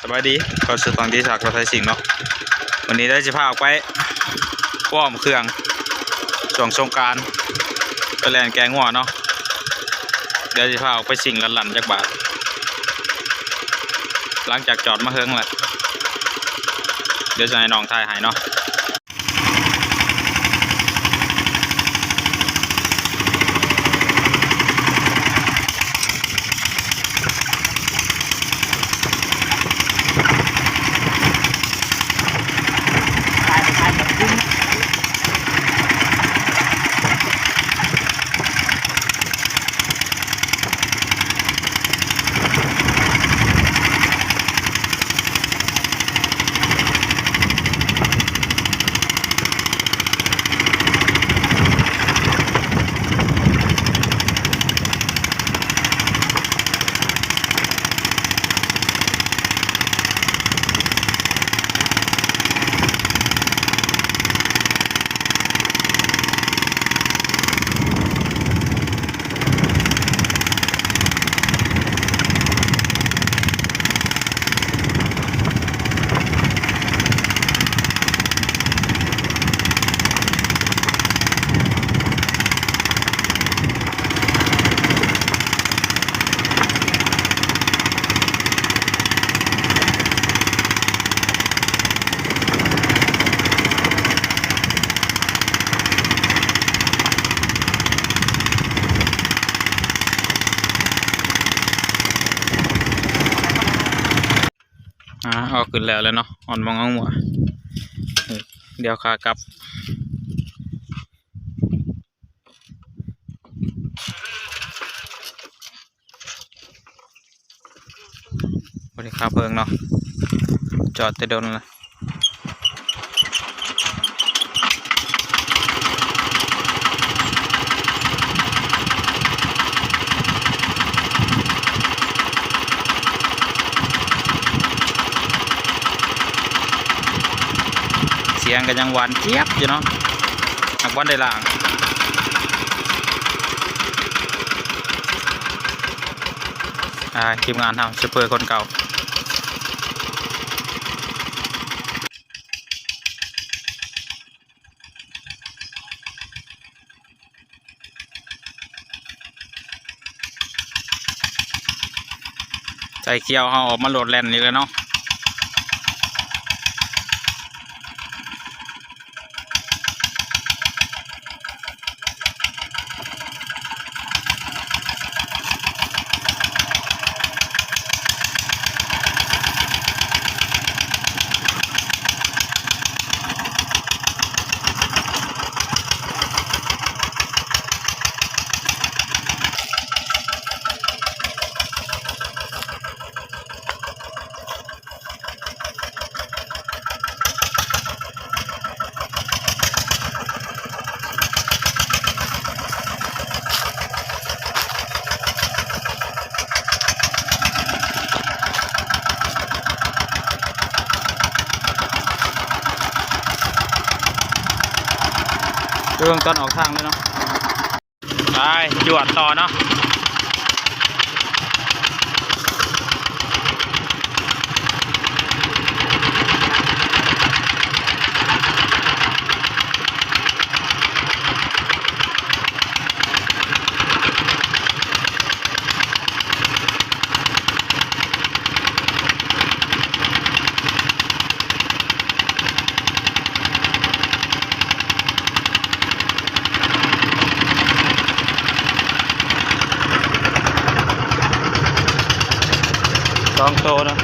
สบายดีเขาซื้อฟังที่ฉากเราไทยสิงเนาะวันนี้ได้จะพาออกไปว้อมเครื่องช่วงสงกรานต์ไปแลนแกงหัวเนาะเดี๋ยวจะพาออกไปสิงหลั่นจากบาทหลังจากจอดมาเฮิงแหละเดี๋ยวจะให้น้องทายหายเนาะออกขึ้นแล้วเนาะอ่อนมองเอาหัวเดี๋ยวขากลับบริการเพิงเนาะจอดแต่โดนละเสียงก็ยังหวานเจี๊ยบอยู่เนาะหักวันได้ล่างทีมงานทำซูเปอร์คนเก่าใจเกียวเขาออกมาโหลดแลนนี่เลยเนาะเรื่องตอนออกทางเลยเนาะไปจวดต่อเนาะ2 โตนะ